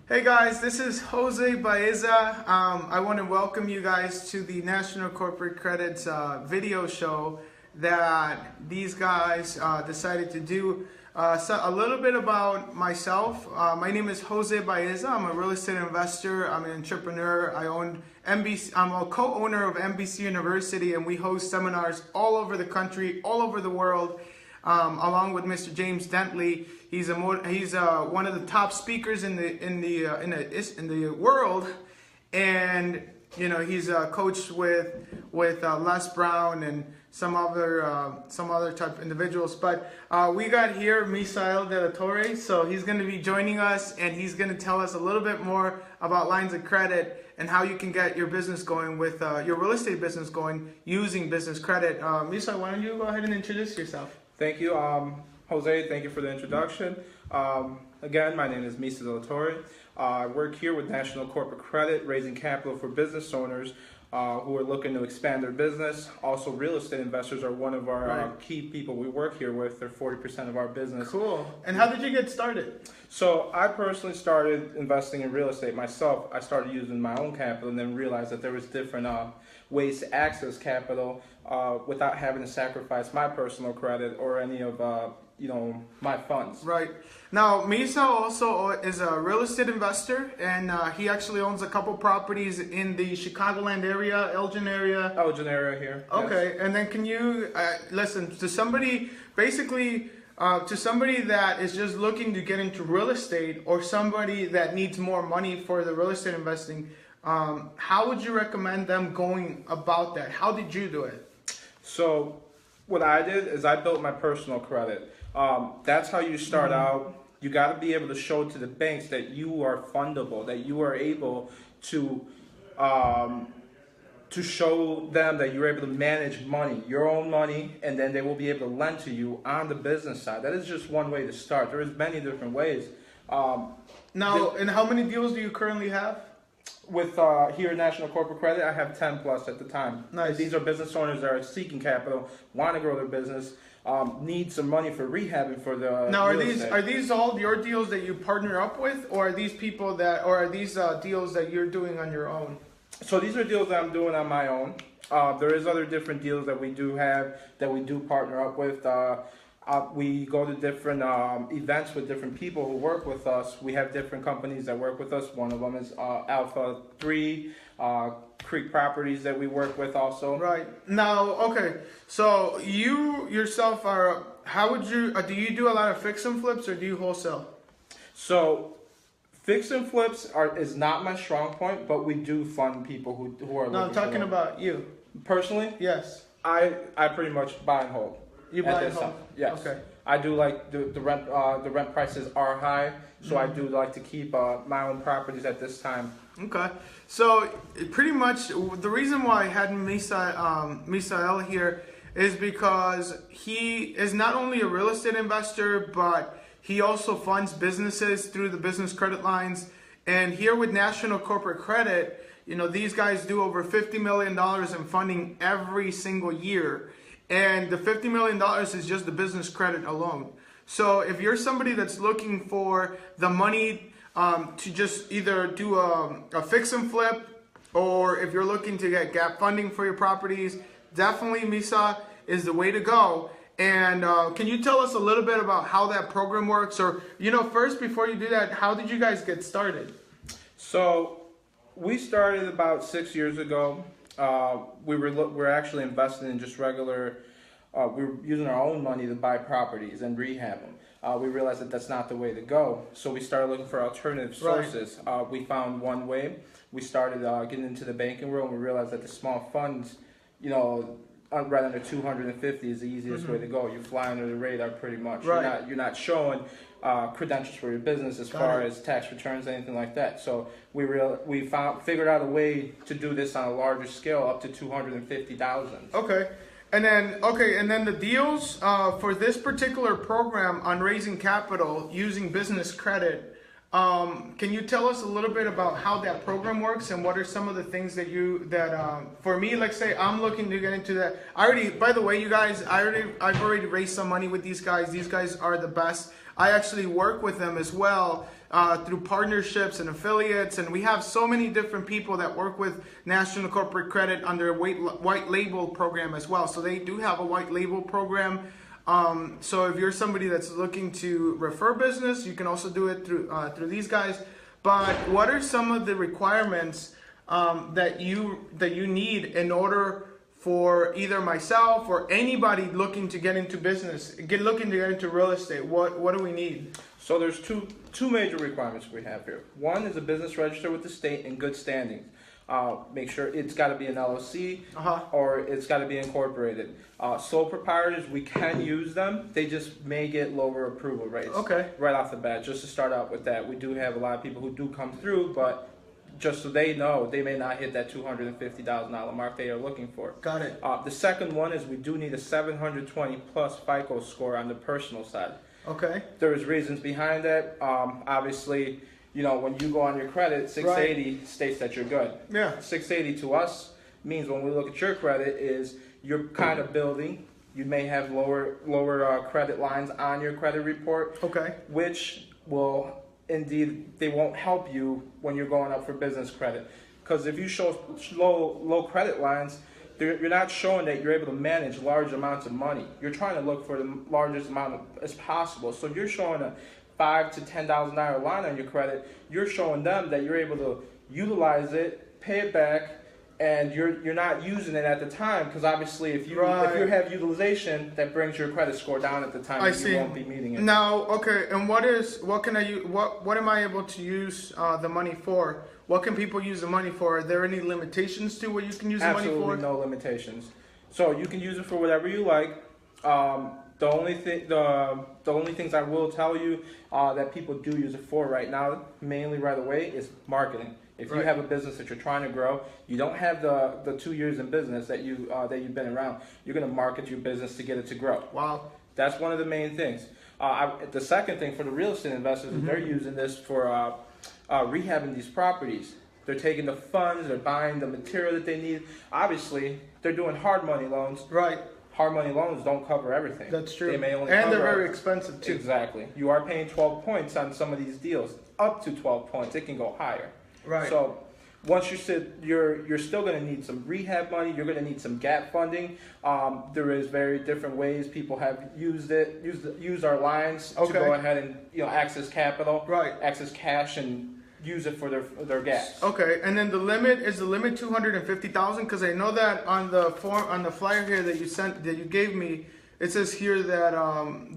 Hey guys, this is Jose Baeza. I want to welcome you guys to the National Corporate Credit's video show that these guys decided to do. A little bit about myself. My name is Jose Baeza. I'm a real estate investor. I'm an entrepreneur. I'm a co-owner of NBC University, and we host seminars all over the country, all over the world. Along with Mr. James Dentley, he's one of the top speakers in the world, and he's coached with Les Brown and some other type of individuals. But we got here Misael de la Torre, so he's going to be joining us, and he's going to tell us a little bit more about lines of credit and how you can get your business going with your real estate business going using business credit. Misael, why don't you go ahead and introduce yourself? Thank you, Jose. Thank you for the introduction. Again, my name is Misael de la Torre. I work here with National Corporate Credit, raising capital for business owners who are looking to expand their business. Also, real estate investors are one of our key people we work here with. They're 40% of our business. Cool. And how did you get started? So I personally started investing in real estate myself. I started using my own capital and then realized that there was different ways to access capital without having to sacrifice my personal credit or any of my funds. Right. Now, Misael also is a real estate investor, and he actually owns a couple properties in the Chicagoland area, Elgin area. Elgin area here. Okay. Yes. And then can you listen to somebody, basically to somebody that is just looking to get into real estate, or somebody that needs more money for the real estate investing? How would you recommend them going about that? How did you do it? So what I did is I built my personal credit. That's how you start out. You got to be able to show to the banks that you are fundable, that you are able to show them that you're able to manage money, your own money, and then they will be able to lend to you on the business side. That is just one way to start. There is many different ways. And how many deals do you currently have? With here at National Corporate Credit, I have 10 plus at the time. Nice. These are business owners that are seeking capital, want to grow their business, need some money for rehabbing for the. Now, are these all your deals that you partner up with, or are these deals that you're doing on your own? So these are deals that I'm doing on my own. There is other different deals that we do have that we do partner up with. We go to different events with different people who work with us. We have different companies that work with us. One of them is Alpha 3, Creek Properties that we work with also. Right. Now, okay, so you yourself do you do a lot of fix and flips, or do you wholesale? So fix and flips is not my strong point, but we do fund people who are. No, I'm talking about you. Personally? Yes. I pretty much buy and hold. You buy and hold? Yes. Okay. I do like the rent prices are high, so I do like to keep my own properties at this time. Okay. So pretty much the reason why I had Misael here is because he is not only a real estate investor, but he also funds businesses through the business credit lines. And here with National Corporate Credit, these guys do over $50 million in funding every single year. And the $50 million is just the business credit alone. So if you're somebody that's looking for the money to just either do a fix and flip, or if you're looking to get gap funding for your properties, definitely Misael is the way to go. And can you tell us a little bit about how that program works? Or, first, before you do that, how did you guys get started? So we started about 6 years ago. We're actually investing in just regular. We were using our own money to buy properties and rehab them. We realized that that's not the way to go, so we started looking for alternative sources. Right. We found one way. We started getting into the banking world, and we realized that the small funds, right under 250 is the easiest way to go. You fly under the radar pretty much. Right. You're not showing credentials for your business as far as tax returns, anything like that. So we figured out a way to do this on a larger scale, up to 250,000. Okay. And then the deals for this particular program on raising capital using business credit. Can you tell us a little bit about how that program works, and what are some of the things that for me, like say I'm looking to get into that. By the way, you guys, I've already raised some money with these guys. These guys are the best. I actually work with them as well. through partnerships and affiliates, and we have so many different people that work with National Corporate Credit under a white label program as well. So they do have a white label program. So if you're somebody that's looking to refer business, you can also do it through these guys. But what are some of the requirements that you need in order for either myself or anybody looking to get into business, looking to get into real estate? What do we need? So there's two major requirements we have here. One is a business registered with the state in good standing. Make sure it's got to be an LLC or it's got to be incorporated. Sole proprietors, we can use them. They just may get lower approval rates. Okay. Right off the bat, just to start out with that. We do have a lot of people who do come through, but just so they know, they may not hit that $250,000 mark they are looking for. Got it. The second one is we do need a 720 plus FICO score on the personal side. Okay. There's reasons behind that. Obviously, you know, when you go on your credit, 680 states that you're good. Yeah. 680 to us means when we look at your credit is you're kind of building. You may have lower credit lines on your credit report. Okay. Which will indeed, they won't help you when you're going up for business credit. Because if you show low credit lines, you're not showing that you're able to manage large amounts of money. You're trying to look for the largest amount as possible. So if you're showing a $5,000 to $10,000 line on your credit, you're showing them that you're able to utilize it, pay it back, and you're not using it at the time, because obviously if you have utilization, that brings your credit score down at the time. You won't be meeting it. Now, okay, and what am I able to use the money for? What can people use the money for? Are there any limitations to what you can use the money for? Absolutely no limitations. So you can use it for whatever you like. The only things I will tell you that people do use it for right now, mainly right away, is marketing. If you have a business that you're trying to grow, you don't have the 2 years in business that you've been around. You're going to market your business to get it to grow. Wow. That's one of the main things. The second thing for the real estate investors is they're using this for rehabbing these properties. They're taking the funds, they're buying the material that they need. Obviously, they're doing hard money loans. Right. Hard money loans don't cover everything. That's true. They may only and cover they're very expensive too. Exactly. You are paying 12 points on some of these deals. Up to 12 points. It can go higher. Right. So once you're still going to need some rehab money. You're going to need some gap funding. There is very different ways people have used our lines to go ahead and access capital, access cash, and use it for their gaps. Okay, and then the limit is $250,000, because I know that on the flyer here that you gave me, it says here that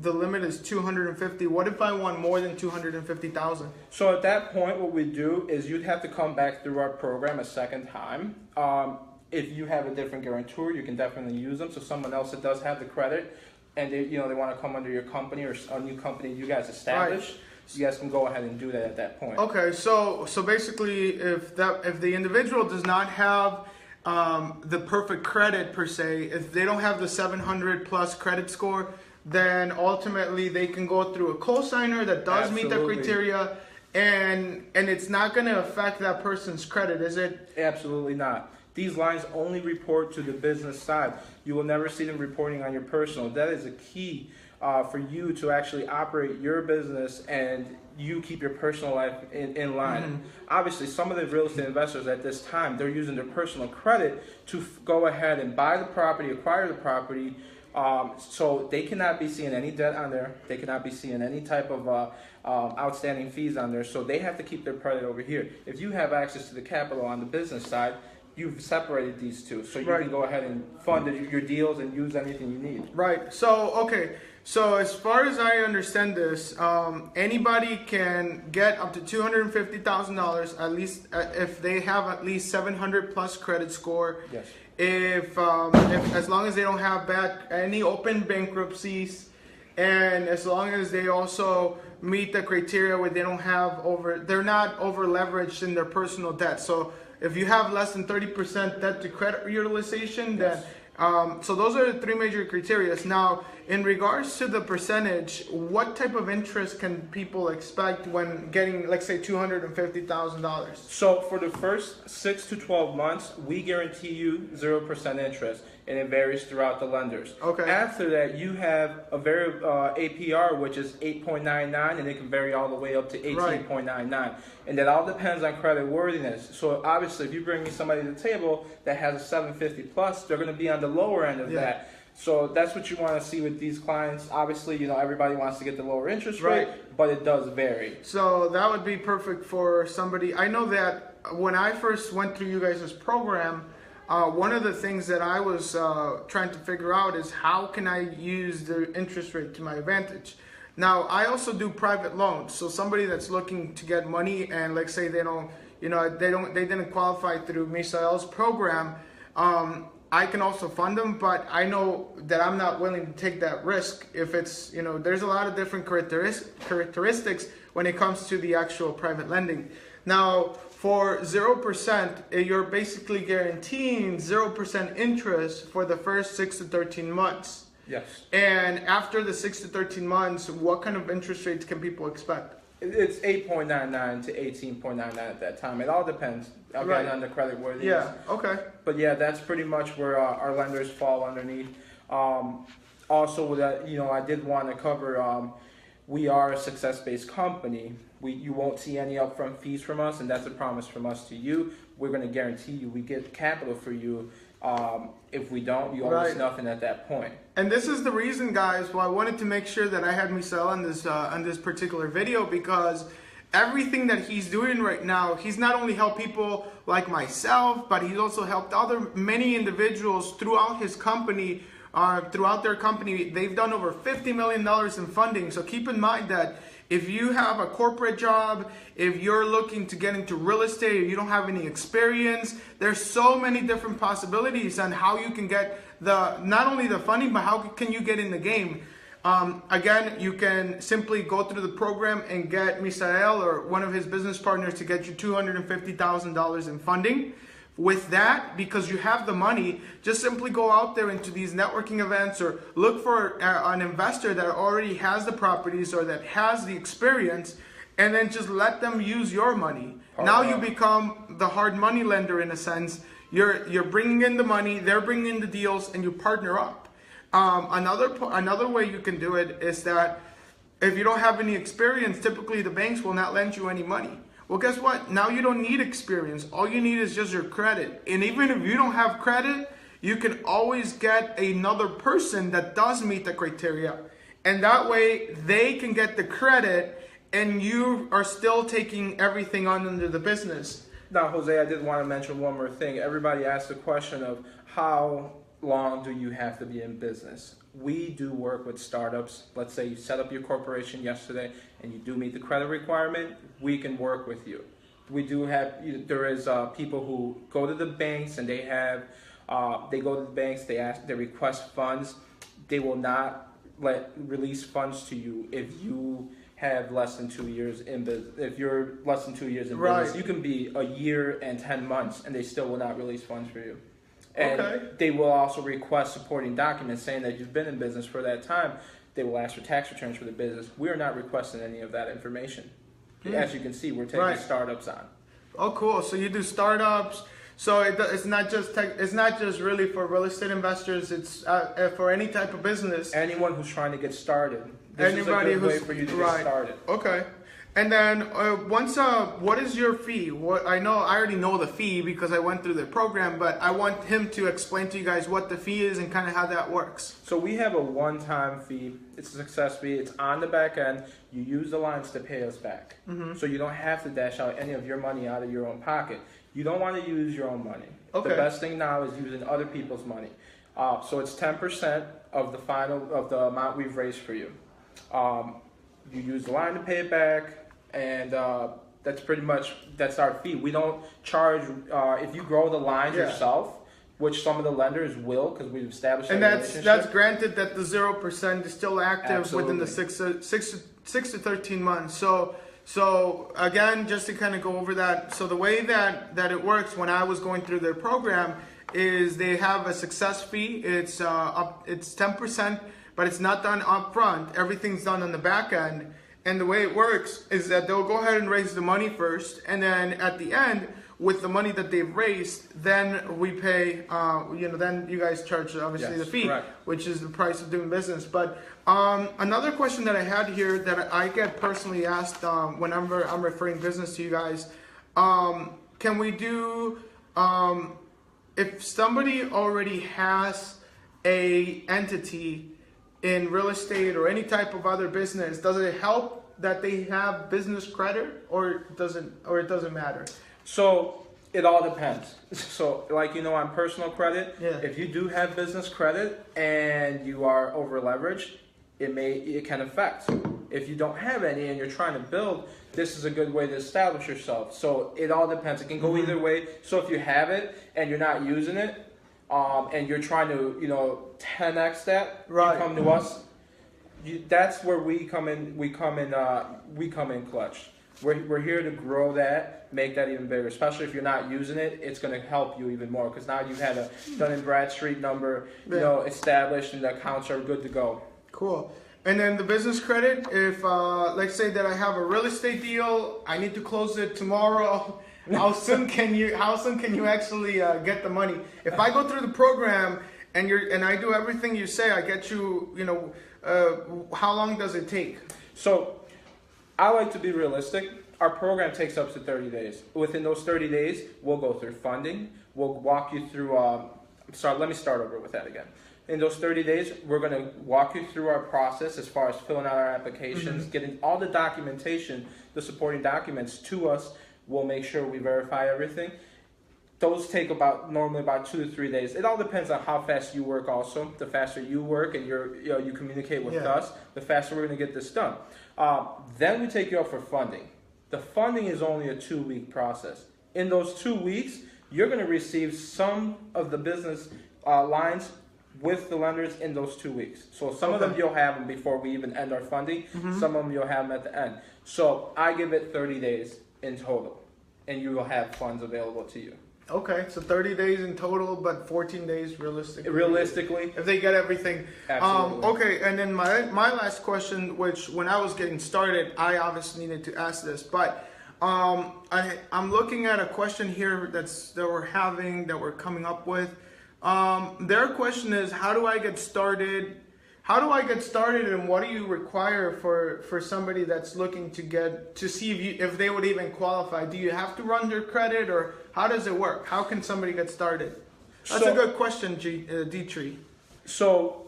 the limit is $250,000. What if I want more than $250,000? So at that point, what we do is you'd have to come back through our program a second time. If you have a different guarantor, you can definitely use them. So someone else that does have the credit, and they want to come under your company or a new company you guys establish. Right. So you guys can go ahead and do that at that point. Okay, so basically, if the individual does not have the perfect credit per se, if they don't have the 700 plus credit score, then ultimately they can go through a cosigner that does meet the criteria, and it's not going to affect that person's credit, is it? Absolutely not. These lines only report to the business side. You will never see them reporting on your personal. That is a key for you to actually operate your business and you keep your personal life in line. Mm-hmm. Obviously, some of the real estate investors at this time, they're using their personal credit to go ahead and buy the property, acquire the property, so they cannot be seeing any debt on there. They cannot be seeing any type of outstanding fees on there, so they have to keep their credit over here. If you have access to the capital on the business side, you've separated these two, so you can go ahead and fund your deals and use anything you need. Right. So, okay. So as far as I understand this, anybody can get up to $250,000 at least if they have at least 700 plus credit score. Yes. If as long as they don't have any open bankruptcies, and as long as they also meet the criteria where they're not over leveraged in their personal debt. So if you have less than 30% debt to credit utilization, then so those are the three major criteria. Now, in regards to the percentage, what type of interest can people expect when getting, let's say, $250,000? So for the first 6 to 12 months, we guarantee you 0% interest, and it varies throughout the lenders. Okay. After that, you have a very APR, which is 8.99, and it can vary all the way up to 18.99. And that all depends on credit worthiness. So obviously, if you bring me somebody to the table that has a 750 plus, they're going to be on the lower end of that. So that's what you want to see with these clients. Obviously, you know, everybody wants to get the lower interest rate, but it does vary. So that would be perfect for somebody. I know that when I first went through you guys' program, one of the things that I was trying to figure out is how can I use the interest rate to my advantage. Now, I also do private loans. So somebody that's looking to get money and like say they don't, you know, they didn't qualify through Misael's program, I can also fund them, but I know that I'm not willing to take that risk if it's, you know, there's a lot of different characteristics when it comes to the actual private lending. Now, for 0%, you're basically guaranteeing 0% interest for the first 6 to 13 months. Yes. And after the 6 to 13 months, what kind of interest rates can people expect? It's 8.99 to 18.99 at that time. It all depends again on the credit worthiness. Yeah. Okay. But yeah, that's pretty much where our lenders fall underneath. Also, with that, you know, I did want to cover. We are a success-based company. You won't see any upfront fees from us, and that's a promise from us to you. We're going to guarantee you we get capital for you. If we don't, you owe us nothing at that point. And this is the reason, guys, why I wanted to make sure that I had Misael on this particular video, because everything that he's doing right now, he's not only helped people like myself, but he's also helped many individuals throughout his company. Throughout their company, they've done over $50 million in funding. So keep in mind that if you have a corporate job, if you're looking to get into real estate, or you don't have any experience, there's so many different possibilities on how you can get not only the funding, but how can you get in the game. Again, you can simply go through the program and get Misael or one of his business partners to get you $250,000 in funding. With that, because you have the money, just simply go out there into these networking events or look for an investor that already has the properties or that has the experience, and then just let them use your money. Now you become the hard money lender in a sense. You're bringing in the money, they're bringing in the deals, and you partner up. Another way you can do it is that if you don't have any experience, typically the banks will not lend you any money. Well, guess what? Now you don't need experience. All you need is just your credit. And even if you don't have credit, you can always get another person that does meet the criteria. And that way they can get the credit and you are still taking everything on under the business. Now, Jose, I did want to mention one more thing. Everybody asked the question of how long do you have to be in business? We do work with startups. Let's say you set up your corporation yesterday and you do meet the credit requirement, we can work with you. We do have, there is people who go to the banks and they go to the banks, they request funds. They will not release funds to you if you have less than 2 years in business. If you're less than 2 years in business, you can be a year and 10 months and they still will not release funds for you. And they will also request supporting documents saying that you've been in business for that time. They will ask for tax returns for the business. We are not requesting any of that information. As you can see, we're taking startups on. Oh, cool. So you do startups. So it's not just really for real estate investors. It's for any type of business. Anyone who's trying to get started. This is a good way for you to get started. Okay. And then what is your fee? I already know the fee because I went through the program, but I want him to explain to you guys what the fee is and kind of how that works. So we have a one-time fee. It's a success fee. It's on the back end. You use the lines to pay us back. So you don't have to dash out any of your money out of your own pocket. You don't want to use your own money. Okay. The best thing now is using other people's money. So it's 10% of the amount we've raised for you. You use the line to pay it back. And that's our fee. We don't charge if you grow the lines yourself, which some of the lenders will because we've established. And that's granted that the 0% is still active within the 6 to 13 months. So again, just to kind of go over that. So the way that it works when I was going through their program is they have a success fee. It's 10% but it's not done up front. Everything's done on the back end. And the way it works is that they'll go ahead and raise the money first, and then at the end, with the money that they've raised, then we pay, then you guys charge obviously the fee, correct. which is the price of doing business. But another question that I had here that I get personally asked whenever I'm referring business to you guys, can we do, if somebody already has a entity in real estate or any type of other business, does it help that they have business credit, or it doesn't matter? So it all depends. So like, on personal credit, Yeah. if you do have business credit and you are over leveraged, it can affect. If you don't have any and you're trying to build, this is a good way to establish yourself. So it all depends. It can go either way. So if you have it and you're not using it, and you're trying to, 10x that, Right. you come to us. That's where we come in. We come in clutch. We're here to grow that, make that even bigger. Especially if you're not using it, it's going to help you even more, because now you had a Dun & Bradstreet number, established, and the accounts are good to go. Cool. And then the business credit, if let's say that I have a real estate deal, I need to close it tomorrow. How soon can you actually get the money? If I go through the program and I do everything you say, I get you. How long does it take? So I like to be realistic. Our program takes up to 30 days. Within those 30 days, we'll go through funding. We'll walk you through. Let me start over with that again. In those 30 days, we're going to walk you through our process as far as filling out our applications, getting all the documentation, the supporting documents to us. We'll make sure we verify everything. Those take normally about 2 to 3 days. It all depends on how fast you work also. The faster you work and you communicate with us, the faster we're going to get this done. Then we take you up for funding. The funding is only a 2-week process. In those 2 weeks, you're going to receive some of the business lines with the lenders in those 2 weeks. So some of them you'll have them before we even end our funding. Some of them you'll have them at the end. So I give it 30 days in total, and you will have funds available to you. Okay, so 30 days in total, but 14 days realistically. Realistically, if they get everything. Absolutely. Okay, and then my last question, which when I was getting started, I obviously needed to ask this, but I'm looking at a question here that we're coming up with. Their question is, how do I get started? And what do you require for somebody that's looking to see if they would even qualify? Do you have to run their credit, or how does it work? How can somebody get started? That's a good question, Dietrich. So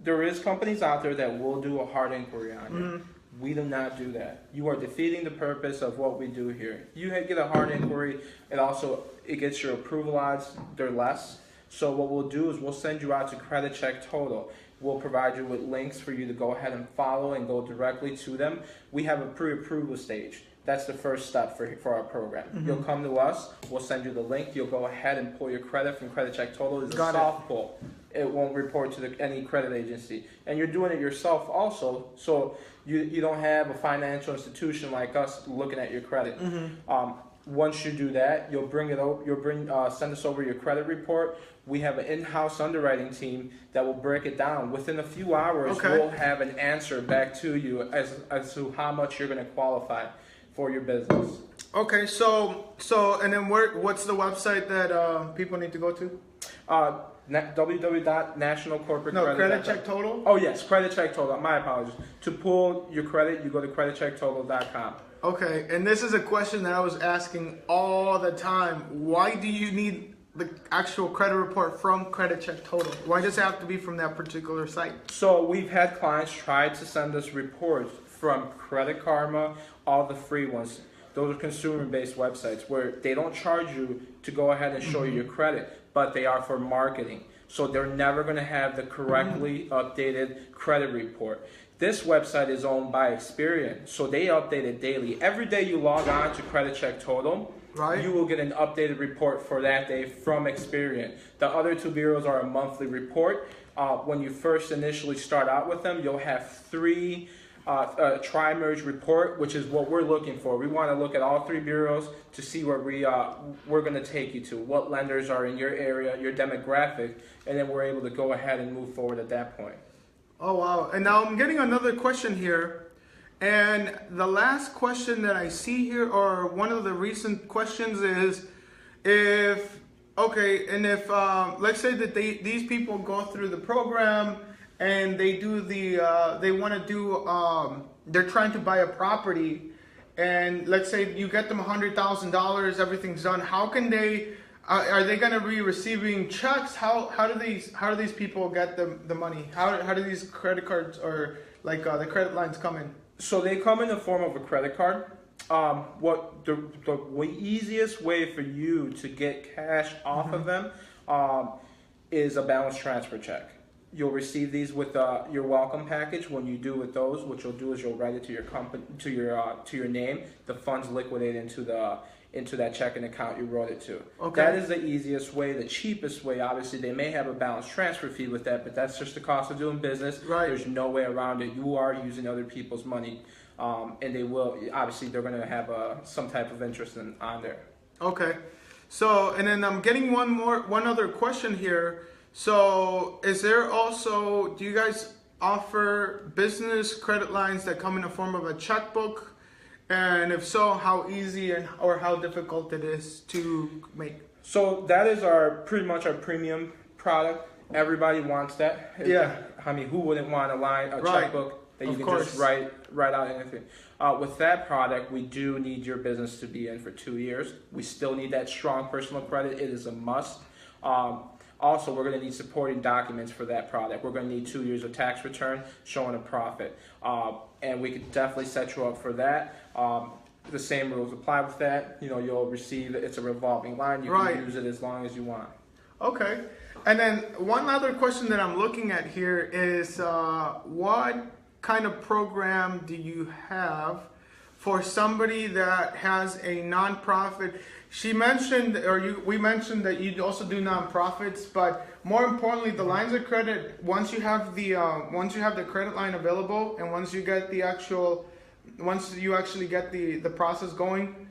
there is companies out there that will do a hard inquiry on you. We do not do that. You are defeating the purpose of what we do here. You get a hard inquiry, and also it gets your approval odds, they're less. So what we'll do is we'll send you out to Credit Check Total. We'll provide you with links for you to go ahead and follow and go directly to them. We have a pre-approval stage. That's the first step for our program. You'll come to us, we'll send you the link, you'll go ahead and pull your credit from Credit Check Total. It's a soft pull. It won't report to any credit agency. And you're doing it yourself also, so you don't have a financial institution like us looking at your credit. Once you do that, you'll send us over your credit report. We have an in-house underwriting team that will break it down. Within a few hours, we'll have an answer back to you as to how much you're going to qualify for your business. Okay, so and then what's the website that people need to go to? www.nationalcorporatecredit.com. Credit Check Total? Oh yes, Credit Check Total. My apologies. To pull your credit, you go to creditchecktotal.com. Okay, and this is a question that I was asking all the time. Why do you need the actual credit report from Credit Check Total? Why does it have to be from that particular site? So we've had clients try to send us reports from Credit Karma, all the free ones. Those are consumer-based websites where they don't charge you to go ahead and show you your credit, but they are for marketing. So they're never going to have the correctly updated credit report. This website is owned by Experian, so they update it daily. Every day you log on to Credit Check Total, you will get an updated report for that day from Experian. The other two bureaus are a monthly report. When you first initially start out with them, you'll have 3 a tri-merge report, which is what we're looking for. We want to look at all three bureaus to see where we're going to take you to, what lenders are in your area, your demographic, and then we're able to go ahead and move forward at that point. Oh, wow. And now I'm getting another question here. And the last question that I see here, or one of the recent questions is, if let's say that these people go through the program and they do they want to do, they're trying to buy a property, and let's say you get them $100,000, everything's done. How can they, are they going to be receiving checks? How do these people get the money? How do these credit cards or like the credit lines come in? So they come in the form of a credit card. What the easiest way for you to get cash off of them is a balance transfer check. You'll receive these with your welcome package. When you do with those, what you'll do is you'll write it to your company, to your name. The funds liquidate into that checking account you wrote it to. Okay. That is the easiest way, the cheapest way. Obviously, they may have a balance transfer fee with that, but that's just the cost of doing business. Right. There's no way around it. You are using other people's money, and they will. Obviously, they're going to have some type of interest on there. Okay. So, and then I'm getting one other question here. So, is there also, do you guys offer business credit lines that come in the form of a checkbook? And if so, how easy or how difficult it is to make? So that is pretty much our premium product. Everybody wants that. Yeah. I mean, who wouldn't want a checkbook that you can course. just write out anything? With that product, we do need your business to be in for 2 years. We still need that strong personal credit. It is a must. Also, we're going to need supporting documents for that product. We're going to need 2 years of tax return showing a profit. And we could definitely set you up for that. The same rules apply with that. You know, you'll receive, it's a revolving line. You can use it as long as you want. Okay. And then one other question that I'm looking at here is what kind of program do you have for somebody that has a nonprofit? She mentioned, we mentioned that you also do nonprofits, but more importantly, the lines of credit. Once you have the credit line available, and once you actually get the process going,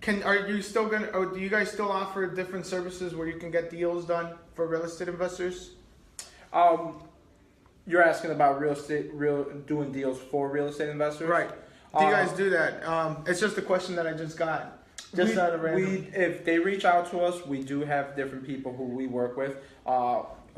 do you guys still offer different services where you can get deals done for real estate investors? You're asking about doing deals for real estate investors, right? Do you guys do that? It's just a question that I just got. Out of random. If they reach out to us, we do have different people who we work with,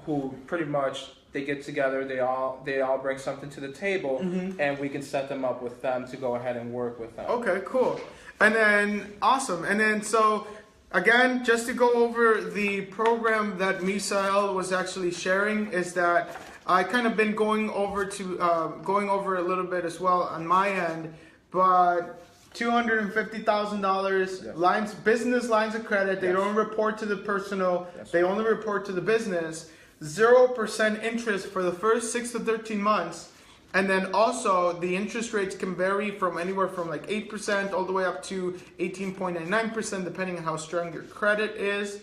who pretty much they get together. They all bring something to the table, and we can set them up with them to go ahead and work with them. Okay, cool. And then awesome. And then so again, just to go over the program that Misael was actually sharing, is that I kind of been going over a little bit as well on my end, but $250,000 business lines of credit. They don't report to the personal. They only report to the business. 0% interest for the first 6 to 13 months. And then also the interest rates can vary from anywhere from like 8% all the way up to 18.99%, depending on how strong your credit is.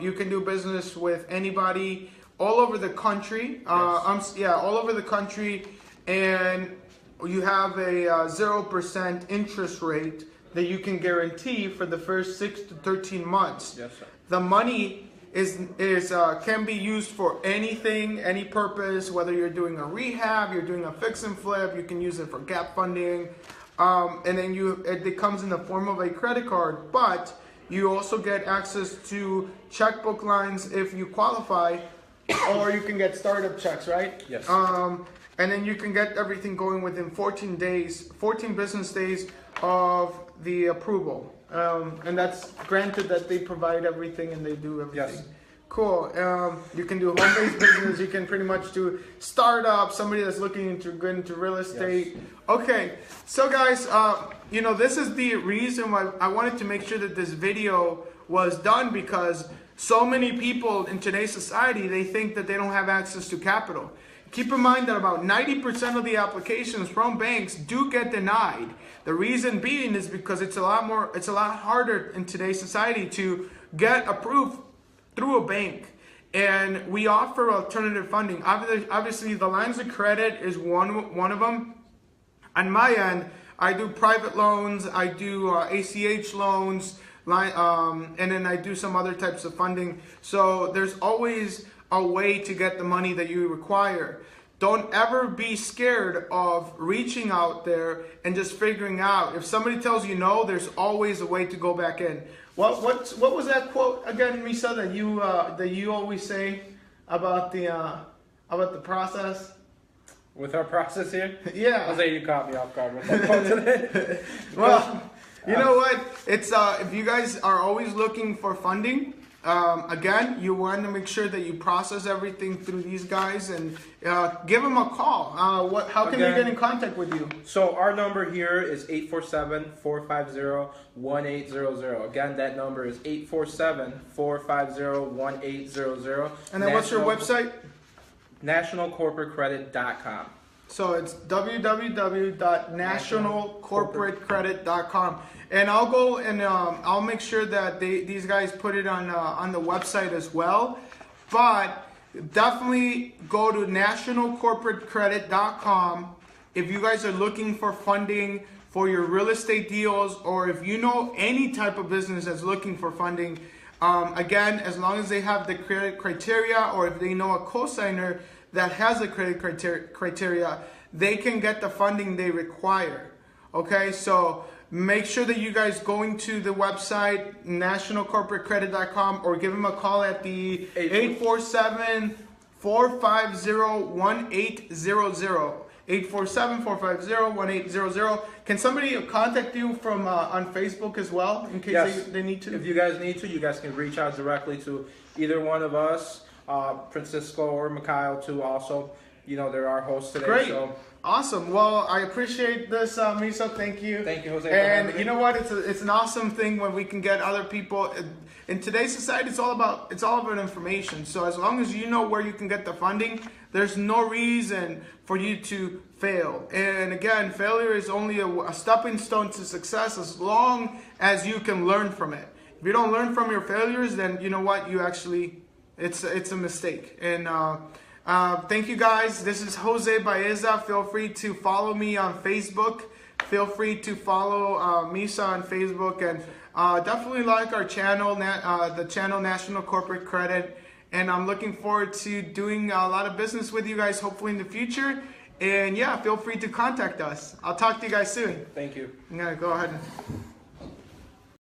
You can do business with anybody all over the country. All over the country. And you have a 0% interest rate that you can guarantee for the first 6 to 13 months. Yes, sir. The money can be used for anything, any purpose, whether you're doing a rehab, you're doing a fix and flip, you can use it for gap funding. And then it comes in the form of a credit card, but you also get access to checkbook lines if you qualify, or you can get startup checks, right? Yes. And then you can get everything going within 14 business days of the approval. And that's granted that they provide everything and they do everything. Yes. Cool. You can do home-based business. You can pretty much do startup, somebody that's looking to get into real estate. Yes. Okay. So guys, this is the reason why I wanted to make sure that this video was done, because so many people in today's society, they think that they don't have access to capital. Keep in mind that about 90% of the applications from banks do get denied. The reason being is because it's a lot harder in today's society to get approved through a bank. and we offer alternative funding. Obviously, the lines of credit is one of them. On my end, I do private loans, I do ACH loans, and then I do some other types of funding. So there's always a way to get the money that you require. Don't ever be scared of reaching out there and just figuring out. If somebody tells you no, there's always a way to go back in. What was that quote again, Misa, that you always say about the process? With our process here? Yeah. Jose, you caught me off guard with that quote today. Well, you know what? It's if you guys are always looking for funding, again, you want to make sure that you process everything through these guys and give them a call. How can they get in contact with you? So our number here is 847-450-1800. Again, that number is 847-450-1800. And then what's your website? NationalCorporateCredit.com. So it's www.nationalcorporatecredit.com. And I'll go and I'll make sure that these guys put it on the website as well. But definitely go to nationalcorporatecredit.com if you guys are looking for funding for your real estate deals, or if you know any type of business that's looking for funding. Again, as long as they have the credit criteria, or if they know a cosigner that has the credit criteria, they can get the funding they require. Okay, so make sure that you guys going to the website nationalcorporatecredit.com, or give them a call at the 847-450-1800. 847-450-1800. Can somebody contact you from on Facebook as well, in case they need to? If you guys need to, you guys can reach out directly to either one of us, Francisco or Mikhail too. Also, they're our hosts today. Great. So. Awesome. Well, I appreciate this, Misa. Thank you. Thank you, Jose. And you know what? It's an awesome thing when we can get other people. In today's society, it's all about information. So as long as you know where you can get the funding, there's no reason for you to fail. And again, failure is only a stepping stone to success, as long as you can learn from it. If you don't learn from your failures, then you know what? It's a mistake. And thank you guys. This is Jose Baeza. Feel free to follow me on Facebook. Feel free to follow Misa on Facebook, and definitely like our channel, the channel National Corporate Credit. And I'm looking forward to doing a lot of business with you guys, hopefully in the future. And yeah, feel free to contact us. I'll talk to you guys soon. Thank you. I'm gonna go ahead and